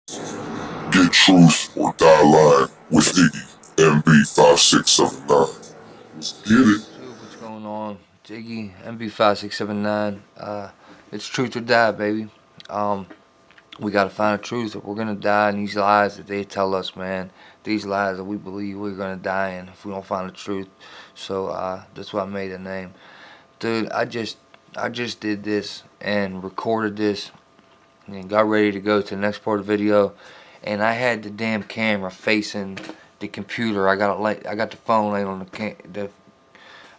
Get truth or die lying with Iggy, MB5679. Let's get it. What's going on? It's Iggy, MB5679. It's truth or die, baby. Um, we gotta find the truth. If we're gonna die in these lies that they tell us, man, these lies that we believe we're gonna die in if we don't find the truth. So that's why I made a name, dude. I just did this and recorded this and got ready to go to the next part of the video, and I had the damn camera facing the computer. I got the phone laying on I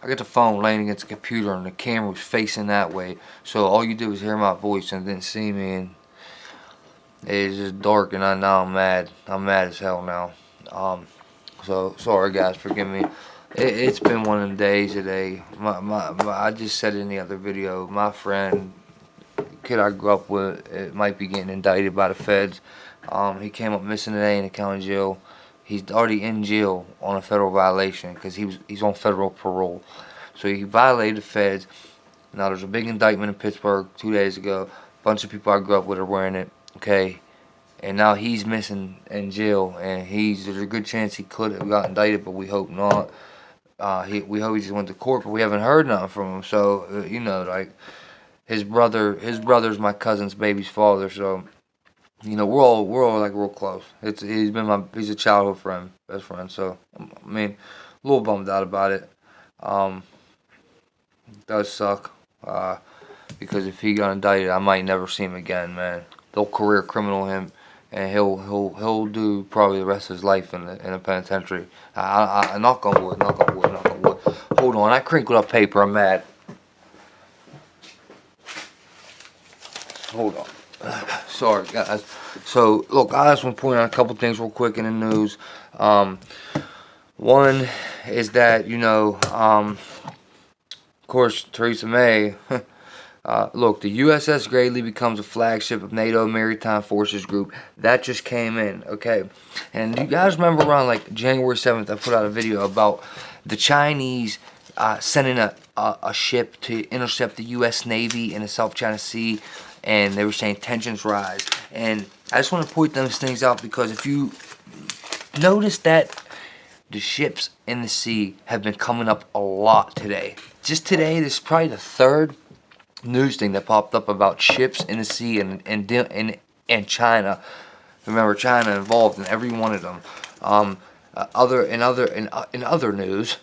got the phone laying against the computer and the camera was facing that way. So all you did was hear my voice and didn't see me, and it's just dark, and now I'm mad. I'm mad as hell now. So sorry guys, forgive me. It's been one of them days today. I just said it in the other video. My friend, kid I grew up with, it might be getting indicted by the feds. He came up missing today in the county jail. He's already in jail on a federal violation because he's on federal parole. So he violated the feds. Now there's a big indictment in Pittsburgh 2 days ago. A bunch of people I grew up with are wearing it. Okay, and now he's missing in jail, and there's a good chance he could have got indicted, but we hope not. We hope he just went to court, but we haven't heard nothing from him. So like his brother's my cousin's baby's father. So we're all like real close. He's a childhood friend, best friend. So I mean, a little bummed out about it. It does suck. Because if he got indicted, I might never see him again, man. They'll career criminal him, and he'll do probably the rest of his life in the penitentiary. I knock on wood, knock on wood, knock on wood. Hold on, I crinkled up paper. I'm mad. Hold on. Sorry, guys. So, look, I just want to point out a couple things real quick in the news. One is that, of course, Theresa May, look, the USS Greeley becomes a flagship of NATO Maritime Forces Group. That just came in, okay? And you guys remember around, like, January 7th, I put out a video about the Chinese sending a ship to intercept the U.S. Navy in the South China Sea, and they were saying tensions rise. And I just want to point those things out because if you notice that the ships in the sea have been coming up a lot today. Just today, this is probably the third news thing that popped up about ships in the sea and China. Remember, China involved in every one of them. In other news,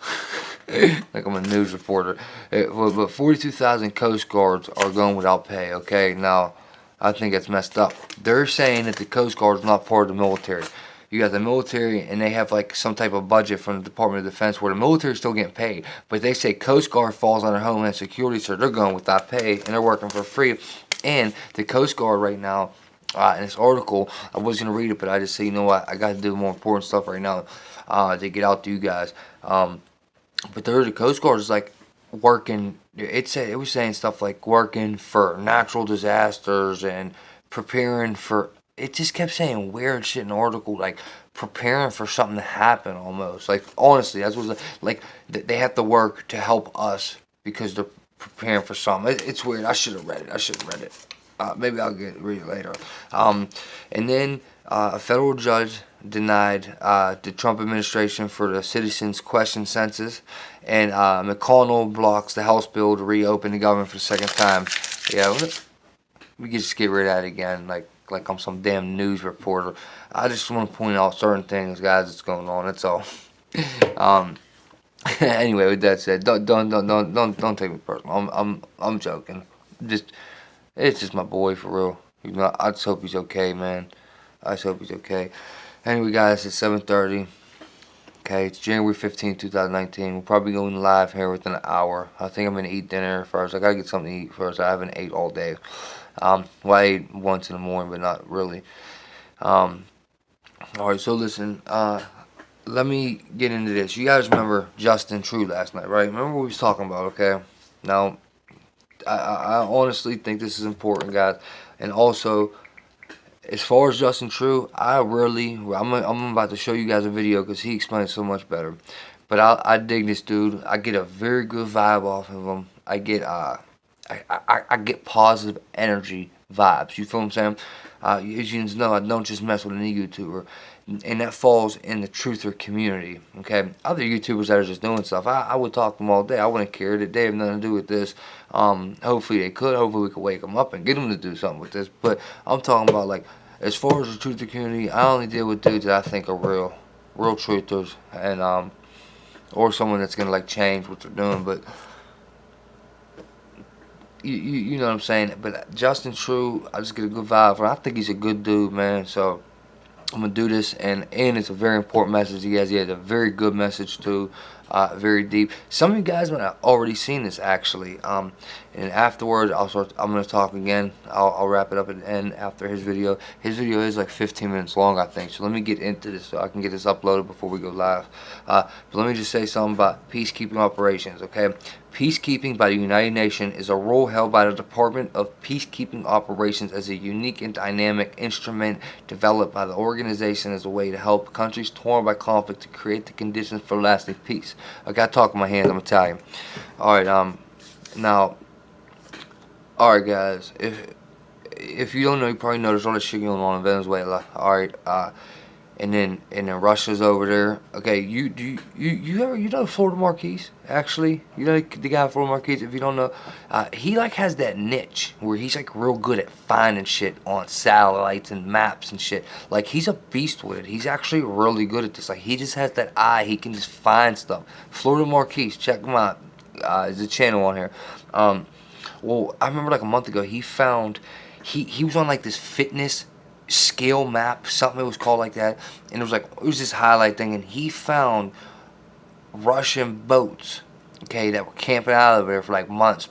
like I'm a news reporter, but 42,000 Coast Guards are going without pay. Okay, now I think it's messed up. They're saying that the Coast Guard is not part of the military. You got the military, and they have like some type of budget from the Department of Defense where the military is still getting paid, but they say Coast Guard falls under Homeland Security, so they're going without pay and they're working for free. And the Coast Guard right now, in this article, I was gonna read it, but I just say, you know what, I got to do more important stuff right now to get out to you guys. But the Coast Guard is like working. It was saying stuff like working for natural disasters and preparing for. It just kept saying weird shit in the article, like preparing for something to happen almost. Like honestly, that's what like they have to work to help us because they're preparing for something. It's weird. I should have read it. Maybe I'll read it later. And then a federal judge denied the Trump administration for the citizens' question census, and McConnell blocks the House bill to reopen the government for the second time. Yeah, we can just get rid of that again, like I'm some damn news reporter. I just want to point out certain things, guys, that's going on. That's all. Anyway, with that said, don't take me personal. I'm joking. It's just my boy for real. I just hope he's okay, man. I just hope he's okay. Anyway, guys, it's 7:30. Okay, it's January 15th, 2019. We're probably going live here within an hour. I think I'm going to eat dinner first. I got to get something to eat first. I haven't ate all day. Well, I ate once in the morning, but not really. Alright, so listen. Let me get into this. You guys remember Just&True last night, right? Remember what we was talking about, okay? Now, I honestly think this is important, guys. And also, as far as Just&True, I'm about to show you guys a video because he explains so much better. But I dig this dude. I get a very good vibe off of him. I get positive energy vibes. You feel what I'm saying? As you know, I don't just mess with any YouTuber, and that falls in the truther community. Okay, other YouTubers that are just doing stuff, I would talk to them all day. I wouldn't care that they have nothing to do with this. Hopefully they could. Hopefully we could wake them up and get them to do something with this. But I'm talking about, like, as far as the truther community, I only deal with dudes that I think are real truthers, and or someone that's gonna like change what they're doing. But you know what I'm saying. But Just&True, I just get a good vibe from him. I think he's a good dude, man. So I'm gonna do this, and it's a very important message he has. He has a very good message too, very deep. Some of you guys might have already seen this actually. And afterwards, I'm gonna talk again. I'll wrap it up at the end after his video. His video is like 15 minutes long, I think. So let me get into this so I can get this uploaded before we go live. But let me just say something about peacekeeping operations, okay? Peacekeeping by the United Nations is a role held by the Department of Peacekeeping Operations as a unique and dynamic instrument developed by the organization as a way to help countries torn by conflict to create the conditions for lasting peace. Okay, I talk with my hands. I'm Italian. All right. Now, all right, guys. If you don't know, you probably know there's all this shit going on in Venezuela. All right. And then Russia's over there. Okay, you know Florida Marquise? Actually, you know the guy Florida Marquise. If you don't know, he like has that niche where he's like real good at finding shit on satellites and maps and shit. Like, he's a beast with it. He's actually really good at this. Like, he just has that eye. He can just find stuff. Florida Marquise, check him out. There's a channel on here. Well, I remember like a month ago he found he was on like this fitness scale map, something it was called like that, and it was this highlight thing, and he found Russian boats, okay, that were camping out over there for like months,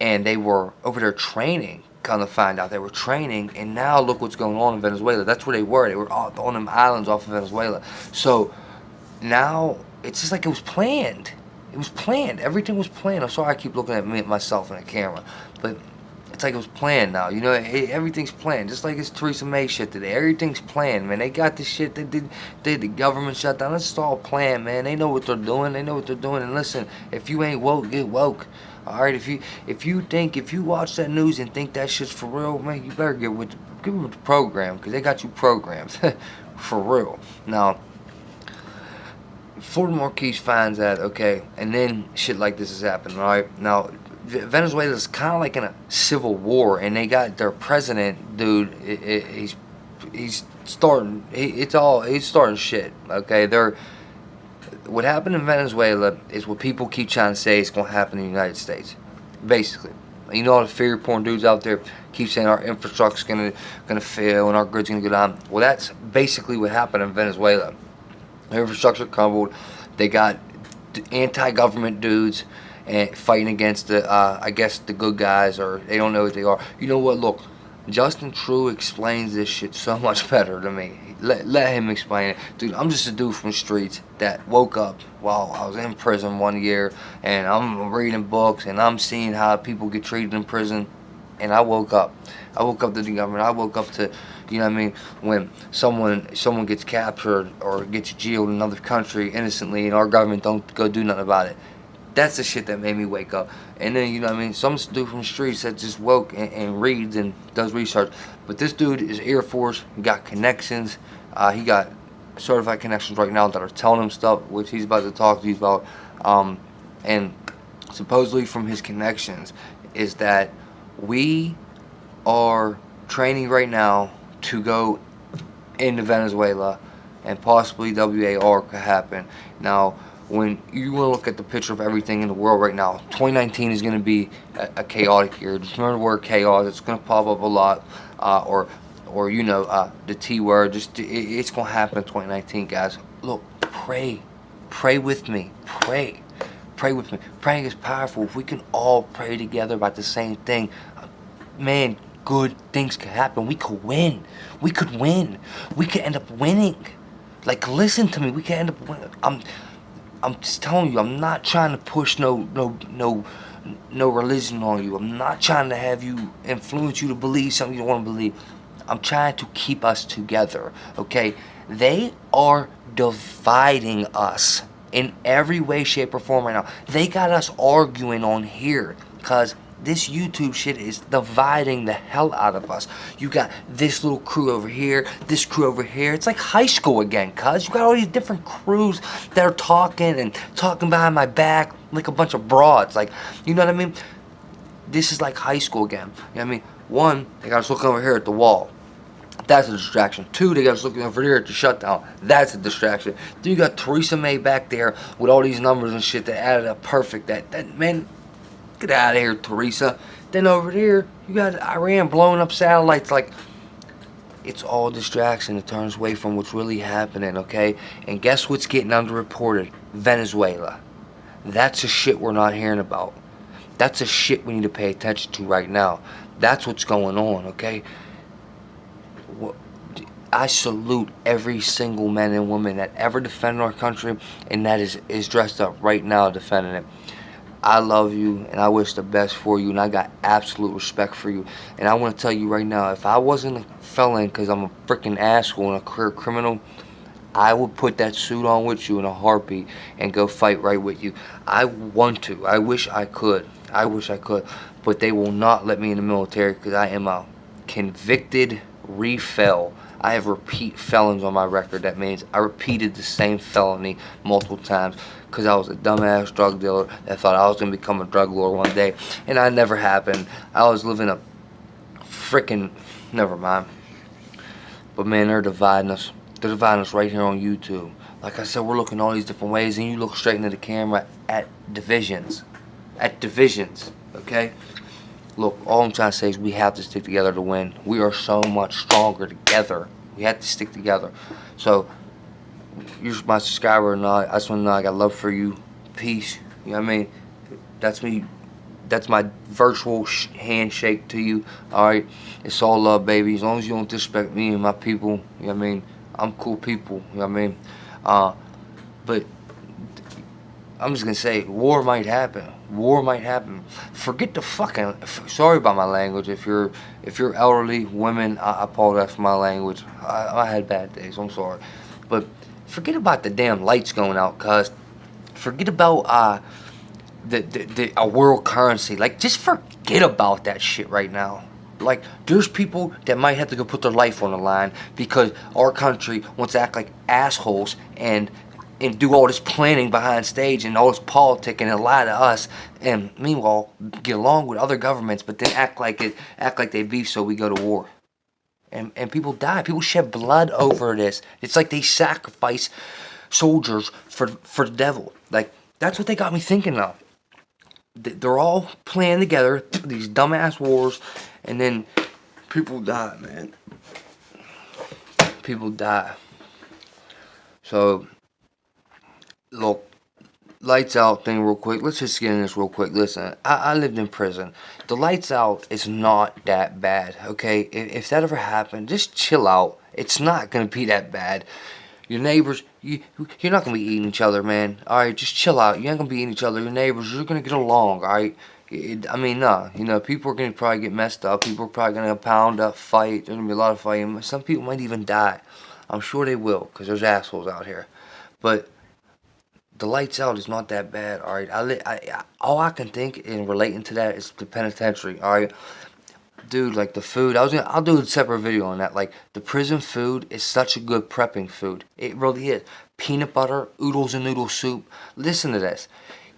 and they were over there training. Kind of find out they were training, and now look what's going on in Venezuela. That's where they were. They were on them islands off of Venezuela. So now it's just like it was planned. It was planned. Everything was planned. I'm sorry I keep looking at myself in the camera, but it's like it was planned now. You know, everything's planned. Just like it's Theresa May shit today. Everything's planned, man. They got this shit. They did the government shutdown. It's just all planned, man. They know what they're doing. They know what they're doing. And listen, if you ain't woke, get woke. All right. If you watch that news and think that shit's for real, man, you better get with the program, because they got you programmed for real. Now, Florida Marquise finds that, okay, and then shit like this is happening. All right. Now, Venezuela's kind of like in a civil war, and they got their president, dude. He's starting. He's starting shit. Okay, what happened in Venezuela is what people keep trying to say is going to happen in the United States. Basically, you know, all the fear porn dudes out there keep saying our infrastructure's gonna fail and our grid's gonna go down. Well, that's basically what happened in Venezuela. Their infrastructure crumbled. They got anti-government dudes and fighting against I guess the good guys, or they don't know what they are. You know what? Look, Just&True explains this shit so much better to me. Let him explain it, dude. I'm just a dude from the streets that woke up while I was in prison one year, and I'm reading books and I'm seeing how people get treated in prison, and I woke up. I woke up to the government. I woke up to, you know what I mean, when someone gets captured or gets jailed in another country innocently, and our government don't go do nothing about it. That's the shit that made me wake up. And then, you know what I mean, some dude from the streets that just woke and reads and does research. But this dude is Air Force, got connections. He got certified connections right now that are telling him stuff, which he's about to talk to you about. And supposedly from his connections is that we are training right now to go into Venezuela, and possibly WAR could happen. Now, when you want to look at the picture of everything in the world right now, 2019 is going to be a chaotic year. Just remember the word chaos. It's going to pop up a lot, or you know, the T word. It's going to happen in 2019, guys. Look, pray with me. Pray with me. Praying is powerful. If we can all pray together about the same thing, man, good things could happen. We could win. We could win. We could end up winning. Like, listen to me. We could end up winning. I'm just telling you, I'm not trying to push no religion on you. I'm not trying to have you influence you to believe something you don't want to believe. I'm trying to keep us together, okay? They are dividing us in every way, shape, or form right now. They got us arguing on here because this YouTube shit is dividing the hell out of us. You got this little crew over here, this crew over here. It's like high school again, cuz. You got all these different crews that are talking behind my back like a bunch of broads. Like, you know what I mean? This is like high school again. You know what I mean? One, they got us looking over here at the wall. That's a distraction. Two, they got us looking over here at the shutdown. That's a distraction. Then you got Theresa May back there with all these numbers and shit that added up perfect. That man, get out of here, Theresa. Then over there, you got Iran blowing up satellites. Like, it's all distraction. It turns away from what's really happening, okay? And guess what's getting underreported? Venezuela. That's the shit we're not hearing about. That's the shit we need to pay attention to right now. That's what's going on, okay? I salute every single man and woman that ever defended our country and that is dressed up right now defending it. I love you and I wish the best for you, and I got absolute respect for you. And I want to tell you right now, if I wasn't a felon because I'm a freaking asshole and a career criminal, I would put that suit on with you in a heartbeat and go fight right with you. I want to. I wish I could. I wish I could. But they will not let me in the military because I am a convicted refill. I have repeat felons on my record. That means I repeated the same felony multiple times because I was a dumbass drug dealer that thought I was going to become a drug lord one day. And that never happened. I was living a freaking... Never mind. But man, they're dividing us. They're dividing us right here on YouTube. Like I said, we're looking all these different ways, and you look straight into the camera at divisions. At divisions, okay? Look, all I'm trying to say is we have to stick together to win. We are so much stronger together. We have to stick together. So, you're my subscriber or not, I just want to know I got love for you. Peace. You know what I mean? That's me. That's my virtual handshake to you. Alright? It's all love, baby. As long as you don't disrespect me and my people. You know what I mean? I'm cool people. You know what I mean? But I'm just gonna say, war might happen. War might happen. Forget the fucking. Sorry about my language. If you're elderly, women, I apologize for my language. I had bad days. I'm sorry, but forget about the damn lights going out, cuz. Forget about a world currency. Like, just forget about that shit right now. Like, there's people that might have to go put their life on the line because our country wants to act like assholes and do all this planning behind stage and all this politicking and lie to us, and meanwhile get along with other governments, but then act like they beef so we go to war. And people die. People shed blood over this. It's like they sacrifice soldiers for the devil. Like, that's what they got me thinking of. They're all playing together, these dumbass wars, and then people die, man. People die. So, look, lights out thing real quick. Let's just get in this real quick. Listen, I lived in prison. The lights out is not that bad, okay? If that ever happened, just chill out. It's not going to be that bad. Your neighbors, you're not going to be eating each other, man. Alright, just chill out. You ain't going to be eating each other. Your neighbors, you're going to get along, alright? I mean, nah. You know, people are going to probably get messed up. People are probably going to pound up, fight. There's going to be a lot of fighting. Some people might even die. I'm sure they will, because there's assholes out here. But the lights out is not that bad, alright? All I can think in relating to that is the penitentiary, alright? Dude, like the food, I'll do a separate video on that. Like, the prison food is such a good prepping food. It really is. Peanut butter, oodles and noodle soup. Listen to this.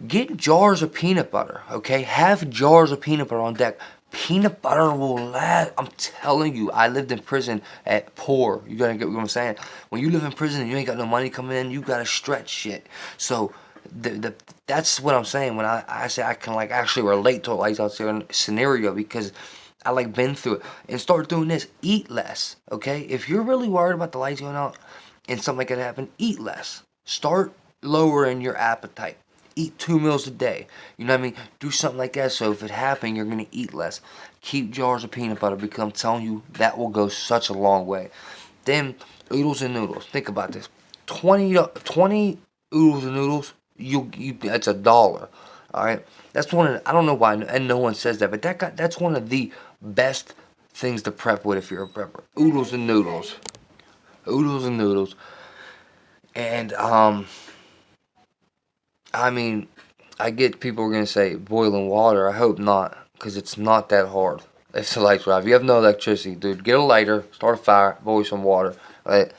Get jars of peanut butter, okay? Have jars of peanut butter on deck. Peanut butter will last. I'm telling you, I lived in prison at poor. You gotta get what I'm saying. When you live in prison and you ain't got no money coming in, you gotta stretch shit. So, that's what I'm saying when I say I can, like, actually relate to a lights out scenario, because I, like, been through it. And start doing this. Eat less, okay? If you're really worried about the lights going out and something like that happen, eat less. Start lowering your appetite. Eat 2 meals a day. You know what I mean? Do something like that so if it happens, you're going to eat less. Keep jars of peanut butter because I'm telling you, that will go such a long way. Then, oodles and noodles. Think about this. 20 oodles and noodles, that's $1. Alright? That's one of, I don't know why, and no one says that, but that's one of the best things to prep with if you're a prepper. Oodles and noodles. Oodles and noodles. And, I mean, I get people are going to say boiling water. I hope not, because it's not that hard. If the lights are out. If you have no electricity, dude, get a lighter, start a fire, boil some water. Right?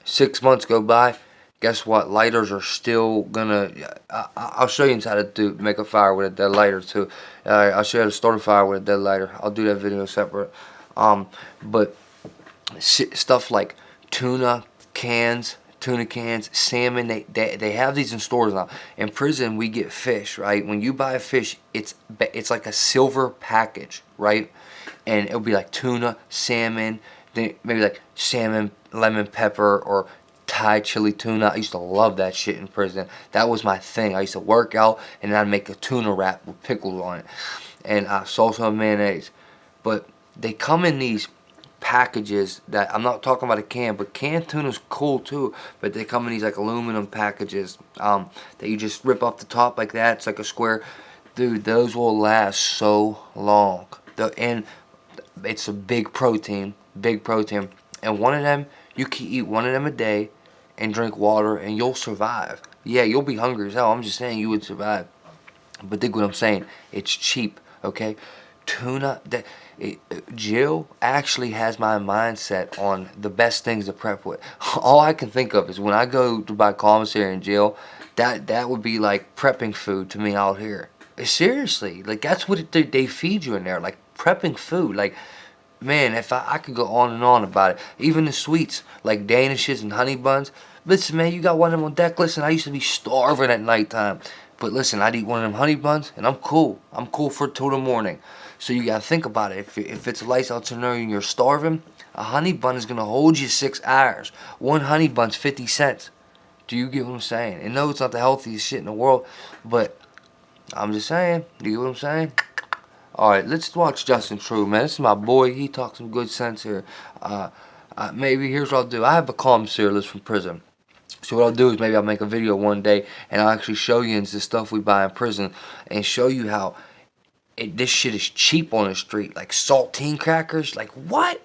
6 months go by. Guess what? Lighters are still gonna. I'll show you how to make a fire with a dead lighter too. I'll show you how to start a fire with a dead lighter. I'll do that video separate. But stuff like tuna cans, salmon. They have these in stores now. In prison, we get fish, right? When you buy a fish, it's like a silver package, right? And it'll be like tuna, salmon, then maybe like salmon, lemon pepper, or Thai chili tuna. I used to love that shit in prison. That was my thing. I used to work out and then I'd make a tuna wrap with pickles on it and salsa and mayonnaise. But they come in these packages that I'm not talking about a can, but canned tuna's cool too. But they come in these like aluminum packages that you just rip off the top like that. It's like a square. Dude, those will last so long. And it's a big protein, and one of them you can eat one of them a day and drink water and you'll survive. Yeah, you'll be hungry as hell. I'm just saying you would survive. But think what I'm saying. It's cheap, okay? Tuna. Jill actually has my mindset on the best things to prep with. All I can think of is when I go to buy commissary in jail, that would be like prepping food to me out here. Seriously, like that's what they feed you in there, like prepping food. Like, man, if I could go on and on about it. Even the sweets, like danishes and honey buns. Listen, man, you got one of them on deck. Listen, I used to be starving at nighttime. But listen, I'd eat one of them honey buns, and I'm cool. I'm cool for till the morning. So you gotta think about it. If it's a lights out scenario and you're starving, a honey bun is gonna hold you 6 hours. One honey bun's 50 cents. Do you get what I'm saying? And no, it's not the healthiest shit in the world, but I'm just saying. Do you get what I'm saying? Alright, let's watch Just&True, man. This is my boy. He talks some good sense here. Maybe here's what I'll do. I have a commissary list from prison. So what I'll do is maybe I'll make a video one day and I'll actually show you the stuff we buy in prison and show you how this shit is cheap on the street. Like saltine crackers. Like what?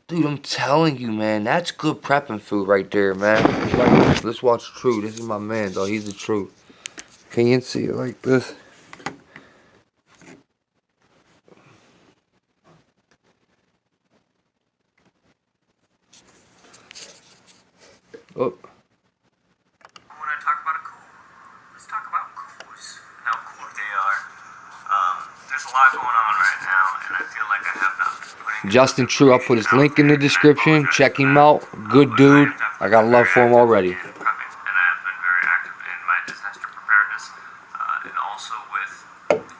Dude, I'm telling you, man. That's good prepping food right there, man. Let's watch True. This is my man, though. He's the truth. Can you see it like this? Oh. When I talk about a coup, let's talk about coups and how cool they are. There's a lot going on right now, and I feel like I have not been putting Just&True, I'll put his link in the description. Check him out. Good dude. I got love for him already. And I have been very active in my disaster preparedness, and also with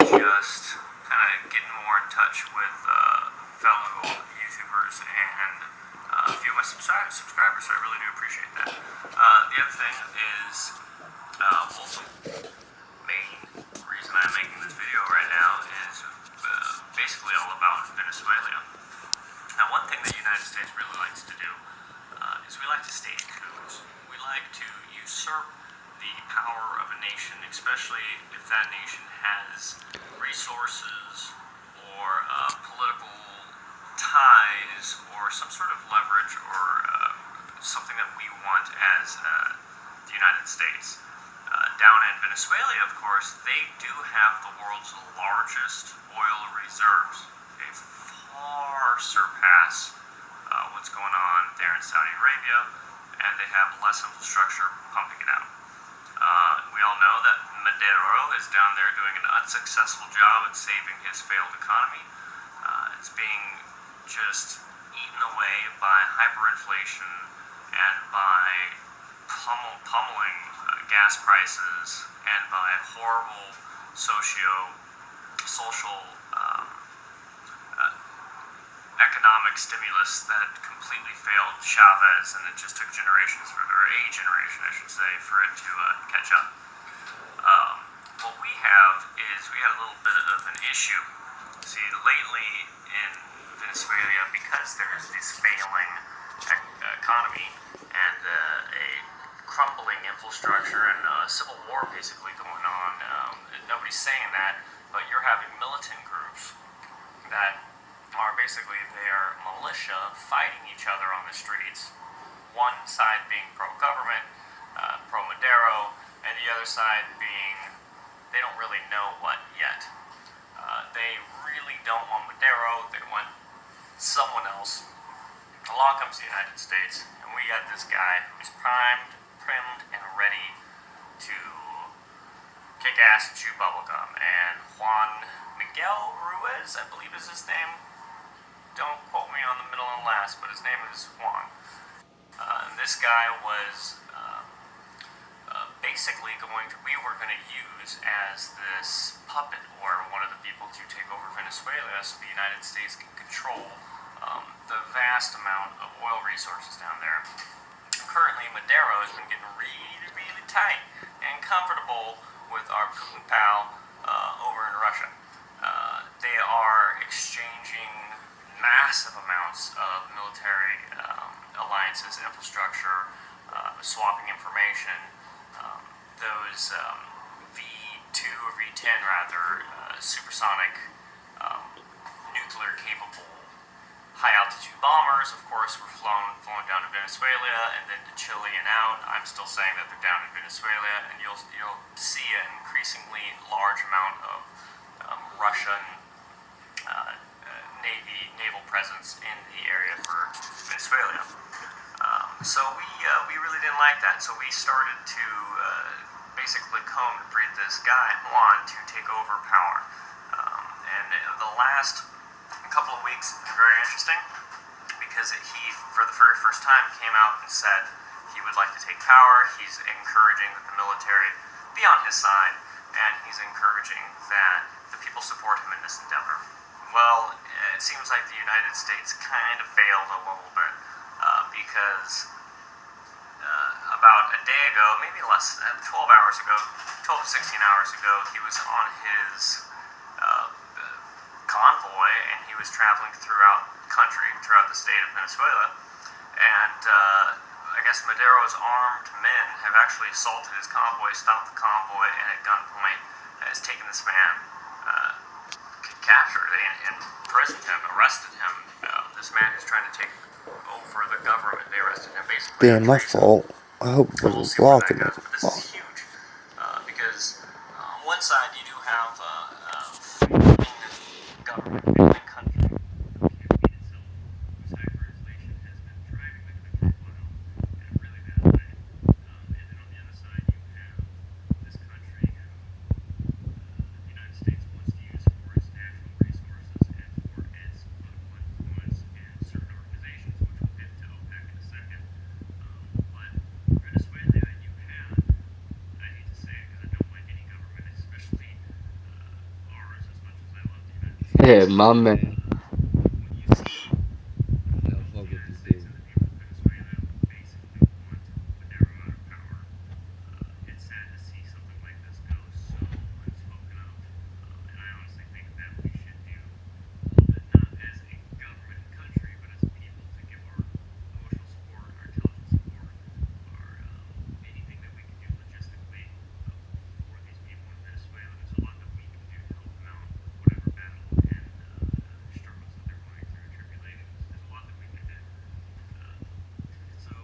just kind of getting more in touch with fellow YouTubers and a few of my subscribers. So I really do appreciate that. The other thing is, the main reason I'm making this video right now is basically all about Venezuela. Now, one thing that the United States really likes to do is we like to stage coups. We like to usurp the power of a nation, especially if that nation has resources or political ties or some sort of leverage or something that we want as the United States. Down in Venezuela, of course, they do have the world's largest oil reserves. They far surpass what's going on there in Saudi Arabia, and they have less infrastructure pumping it out. We all know that Maduro is down there doing an unsuccessful job at saving his failed economy. It's being just eaten away by hyperinflation and by pummeling gas prices and by horrible social economic stimulus that completely failed Chavez, and it just took generations or a generation, I should say, for it to catch up. What we have is we had a little bit of an issue. See, lately in Venezuela, because there's this failing economy and a crumbling infrastructure and a civil war basically going on. Nobody's saying that, but you're having militant groups that are basically their militia fighting each other on the streets. One side being pro-government, pro-Maduro, and the other side being, they don't really know what yet. they really don't want Madero. They want someone else. Along comes the United States, and we got this guy who's primed, and ready to kick ass and chew bubblegum. And Juan Miguel Ruiz, I believe is his name. Don't quote me on the middle and last, but his name is Juan. This guy was basically we were going to use as this puppet or one of the people to take over Venezuela so the United States can control the vast amount of oil resources down there. Currently, Madero has been getting really, really tight and comfortable with our Putin pal over in Russia. They are exchanging massive amounts of military alliances, infrastructure, swapping information. Those V2 or V10 rather, supersonic, nuclear-capable, high-altitude bombers, of course, were flown down to Venezuela and then to Chile and out. I'm still saying that they're down in Venezuela, and you'll see an increasingly large amount of Russian naval presence in the area for Venezuela. So we really didn't like that. So we started to basically comb and breed this guy Juan to take over power. And the last couple of weeks have been very interesting because he, for the very first time, came out and said he would like to take power. He's encouraging that the military be on his side, and he's encouraging that the people support him in this endeavor. Well, it seems like the United States kind of failed a little bit because about a day ago, maybe less, 12 hours ago, 12 to 16 hours ago, he was on his convoy and he was traveling throughout the country, throughout the state of Venezuela, and I guess Madero's armed men have actually assaulted his convoy, stopped the convoy, and at gunpoint has taken this man, captured and imprisoned him, arrested him. This man who's trying to take over the government, they arrested him basically. Damn, my fault. I hope it wasn't blocking it. But this is huge because on one side you do have failing government, failing country, campaign itself, whose hyperinflation has been driving the country wild in a really bad way. And then on the other side you have this country who the United States wants to use for its natural resources and for its political influence and certain organizations, which we'll get to OPEC in a second. But Venezuela, you have, I hate to say it because I don't like any government, especially ours, as much as I love the United States. Yeah, my man. When you see the United States and the people of Venezuela basically want Maduro out of power, it's sad to see something like this go so unspoken of. And I honestly think that we should do a little bit, not as a government and country, but as a people, to give our emotional support, our intelligence support, our anything that we can do logistically for these people in Venezuela. There's a lot that we can do to help them out with whatever battle and struggles that they're going through, tribulations. There's a lot that we can do. So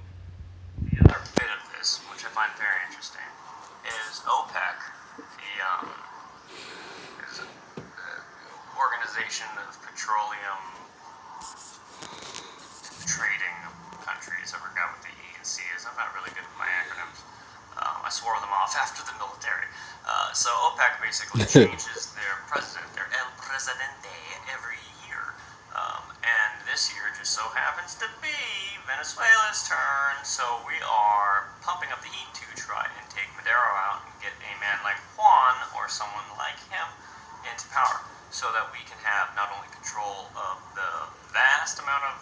the other bit of this, which I find very interesting, is OPEC, the organization of petroleum trading countries. I forgot what the E and C is. I'm not really good with my acronyms. I swore them off after the military. So OPEC basically changes their president, their El Presidente, every year. And this year just so happens to be Venezuela's turn. So we are pumping up the heat to try and take Madero out and get a man like Juan or someone like him into power, so that we can have not only control of the vast amount of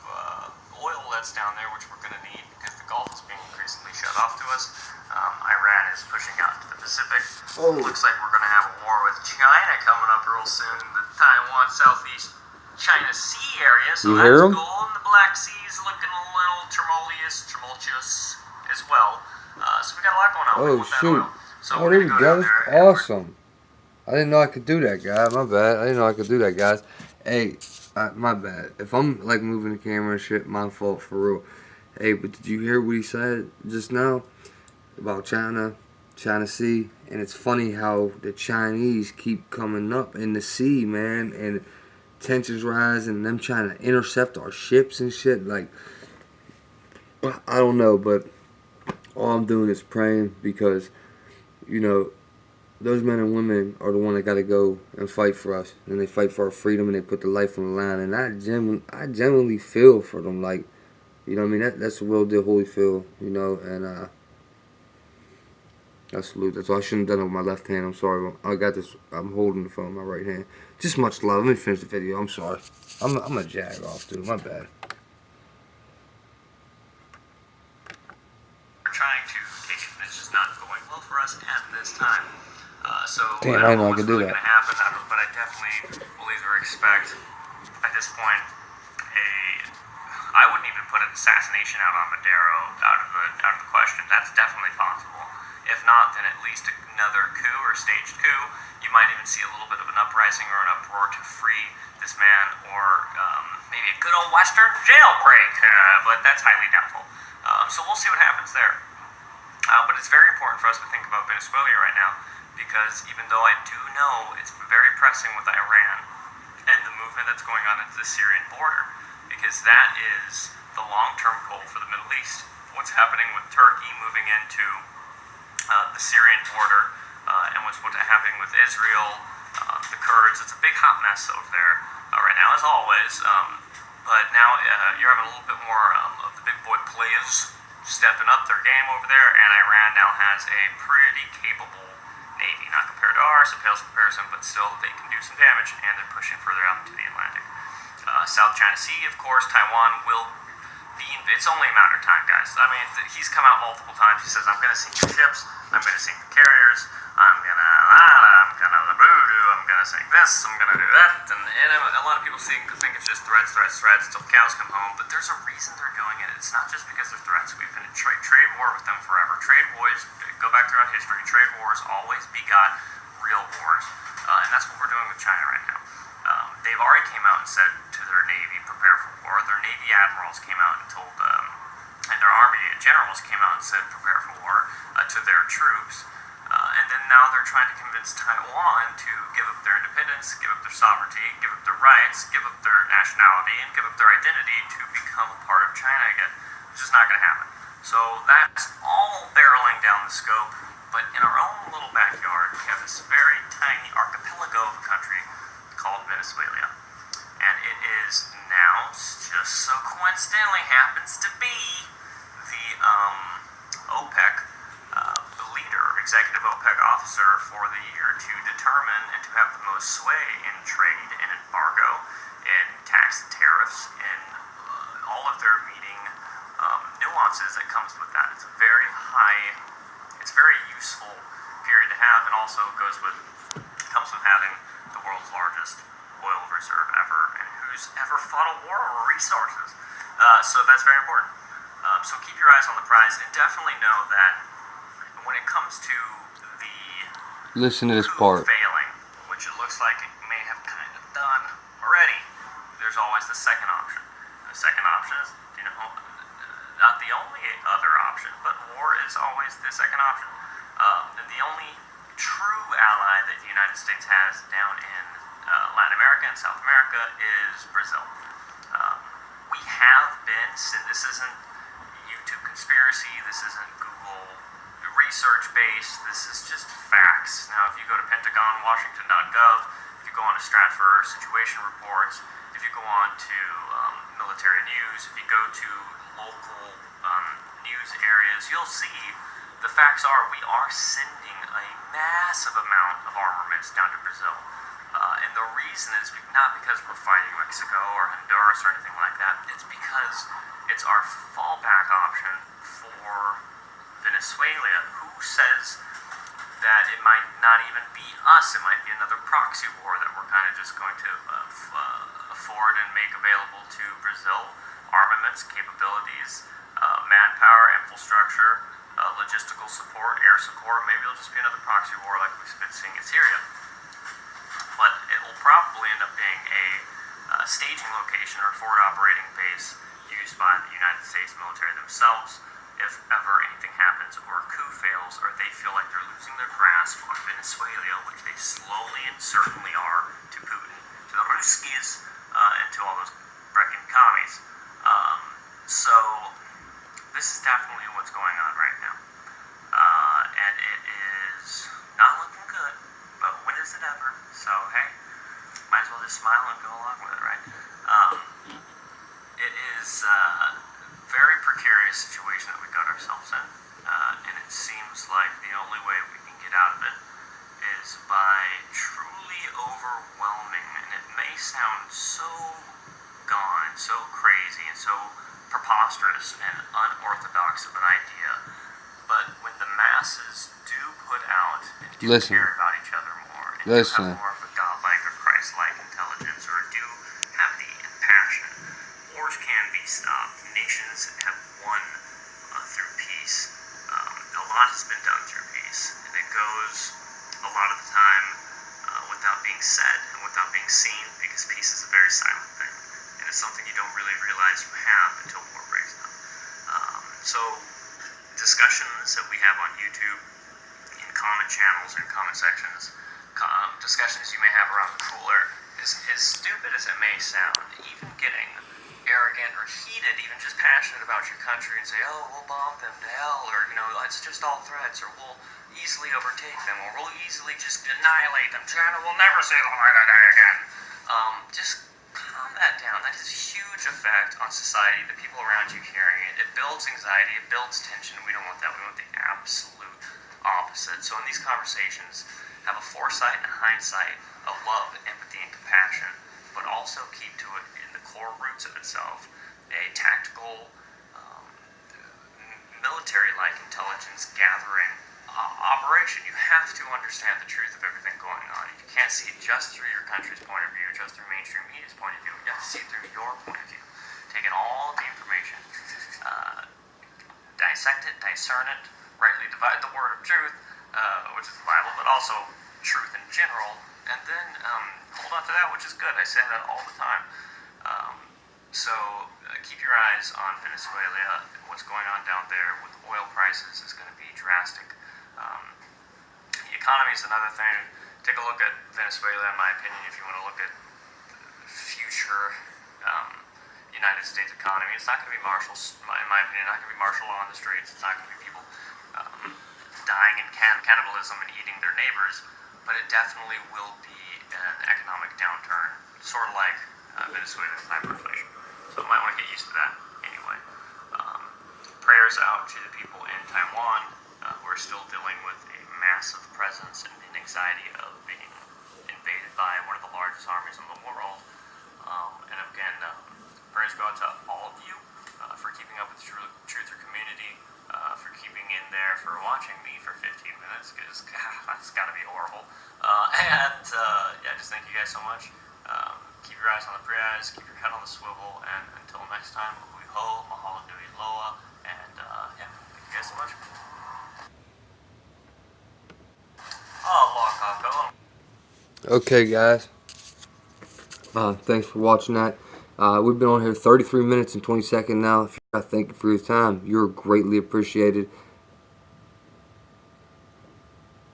oil that's down there, which we're going to need because the Gulf is being increasingly shut off to us. Iran is pushing out to the Pacific. Oh. Looks like we're going to have a war with China coming up real soon in the Taiwan, Southeast China Sea area. So You that's hear 'em? cool. And the Black Sea is looking a little tumultuous as well. So we got a lot going on Oh, with that shoot. oil. So Oh, we're there we going to go go. down there. And we're Awesome. I didn't know I could do that, guy. My bad. I didn't know I could do that, guys. Hey, my bad. If I'm like moving the camera and shit, my fault for real. Hey, but did you hear what he said just now about China China Sea, and it's funny how the Chinese keep coming up in the sea, man, and tensions rise, and them trying to intercept our ships and shit. Like, I don't know, but all I'm doing is praying because, you know, those men and women are the one that got to go and fight for us, and they fight for our freedom, and they put their life on the line, and I genuinely feel for them, like, you know what I mean? That's a real deal holy feel, you know, and I salute. That's all. I shouldn't have done it with my left hand. I'm sorry. I got this. I'm holding the phone in my right hand. Just much love. Let me finish the video. I'm sorry. I'm a jag off, dude. My bad. We're trying to take it, and it's just not going well for us at this time. So Damn, I I don't didn't know know I what's could do really that. going to happen, but I definitely will either expect at this point I wouldn't even put an assassination out on Madero out of the question. That's definitely possible. If not, then at least another coup or staged coup. You might even see a little bit of an uprising or an uproar to free this man, or maybe a good old Western jailbreak, but that's highly doubtful. So we'll see what happens there. But it's very important for us to think about Venezuela right now, because even though I do know it's very pressing with Iran and the movement that's going on into the Syrian border, because that is the long-term goal for the Middle East. What's happening with Turkey moving into the Syrian border, and what's happening with Israel, the Kurds. It's a big hot mess over there right now, as always. But now you're having a little bit more of the big boy players stepping up their game over there, and Iran now has a pretty capable navy, not compared to ours, it pales in comparison, but still they can do some damage, and they're pushing further out into the Atlantic. South China Sea, of course, Taiwan will be, it's only a matter of time, guys. I mean, he's come out multiple times, he says, I'm going to sink the ships, I'm going to sink the carriers, I'm going to voodoo, I'm going to sink this, I'm going to do that, and a lot of people think it's just threats till cows come home, but there's a reason they're doing it. It's not just because they're threats. We've been in trade war with them forever. Trade wars, go back throughout history, trade wars always begot real wars, and that's what we're doing with China right now. They've already came out and said to their Navy, prepare for war. Their Navy admirals came out and told, and their Army generals came out and said, prepare for war to their troops. And then now they're trying to convince Taiwan to give up their independence, give up their sovereignty, give up their rights, give up their nationality, and give up their identity to become a part of China again, which is not going to happen. So that's all barreling down the scope, but in our own little backyard, we have this very tiny archipelago of a country called Venezuela. And it is now, just so coincidentally happens to be the OPEC, the leader, executive OPEC officer for the year to determine and to have the most sway in trade and embargo and tax and tariffs and all of their meeting nuances that comes with that. It's a very useful period to have, and also comes with having the world's largest oil reserve ever, and who's ever fought a war over resources. So that's very important. So keep your eyes on the prize, and definitely know that when it comes to the Listen to this coup part. failing, which it looks like it may have kind of done already, there's always the second option. The second option is, not the only other option, but war is always the second option. And the only true ally that the United States has down in Latin America and South America is Brazil. We have been, this isn't YouTube conspiracy, this isn't Google research based, this is just facts. Now, if you go to Pentagon, Washington.gov, if you go on to Stratfor situation reports, if you go on to military news, if you go to local news areas, you'll see the facts are we are sending a massive amount of armaments down to Brazil. And the reason is not because we're fighting Mexico or Honduras or anything like that. It's because it's our fallback option for Venezuela. Who says that it might not even be us? It might be another proxy war that we're kind of just going to afford and make available to Brazil. Armaments, capabilities, manpower, infrastructure, logistical support, air support. Maybe it'll just be another proxy war like we've been seeing in Syria. But it will probably end up being a staging location or forward operating base used by the United States military themselves if ever anything happens or a coup fails or they feel like they're losing their grasp on Venezuela, which they slowly and certainly are, to Putin, to the Ruskies, and to all those freaking commies. So this is definitely what's going on right now. And it is not looking good, but when is it ever? So, hey, might as well just smile and go along with it, right? It is a very precarious situation that we got ourselves in, and it seems like the only way we can get out of it is by truly overwhelming, and it may sound so gone, so crazy, and so preposterous and unorthodox of an idea, but when the masses do put out and do care about each other more, and do have more of a godlike or Christ-like intelligence, or do have the passion, wars can be stopped. Nations have won through peace. A lot has been done through peace, and it goes a lot of the time without being said and without being seen, because peace is a very silent thing, and it's something you don't really realize you have until war breaks out. So discussions that we have on YouTube, in comment channels and comment sections, discussions you may have around the cooler, as stupid as it may sound, even getting arrogant or heated, even just passionate about your country and say, oh, we'll bomb them to hell, or, you know, it's just all threats, or we'll easily overtake them, or we'll easily just annihilate them. China will never say the like that again. Just calm that down. That has a huge effect on society, the people around you hearing it. It builds anxiety, it builds tension. We don't want that. We want the absolute opposite. So in these conversations, have a foresight and a hindsight of love, empathy, and compassion, but also keep to it in the core roots of itself a tactical, military-like intelligence gathering operation. You have to understand the truth of everything going on. You can't see it just through your country's point of view, just through mainstream media's point of view. You have to see it through your point of view. Taking all the information, dissect it, discern it, rightly divide the word of truth, which is the Bible, but also truth in general, and then hold on to that which is good. I say that all the time. So keep your eyes on Venezuela. What's going on down there with oil prices is going to be drastic. The economy is another thing. Take a look at Venezuela, in my opinion, if you want to look at the future United States economy. It's not going to be martial, in my opinion, not going to be martial law on the streets. It's not going to be people dying in cannibalism and eating their neighbors, but it definitely will be an economic downturn, sort of like Venezuela's hyperinflation. So I might want to get used to that anyway. Prayers out to the people in Taiwan who are still dealing with a massive presence and an anxiety of being invaded by one of the largest armies in the world. And again, prayers go out to all of you for keeping up with the Truther community, for keeping in there, for watching me for 15 minutes, because that's got to be horrible. Yeah, just thank you guys so much. Keep your eyes on the prize, keep your head on the swivel, and until next time, hui ho, mahalo nui loa, and yeah, thank you guys so much. Okay, guys. Thanks for watching that. We've been on here 33 minutes and 20 seconds now. I thank you for your time. You're greatly appreciated.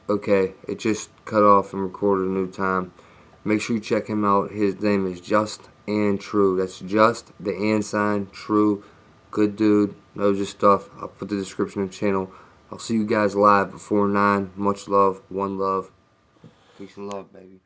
Okay, it just cut off and recorded a new time. Make sure you check him out. His name is Just&True. That's just the and sign, true. Good dude. Knows his stuff. I'll put the description of the channel. I'll see you guys live before 9. Much love. One love. Peace and love, baby.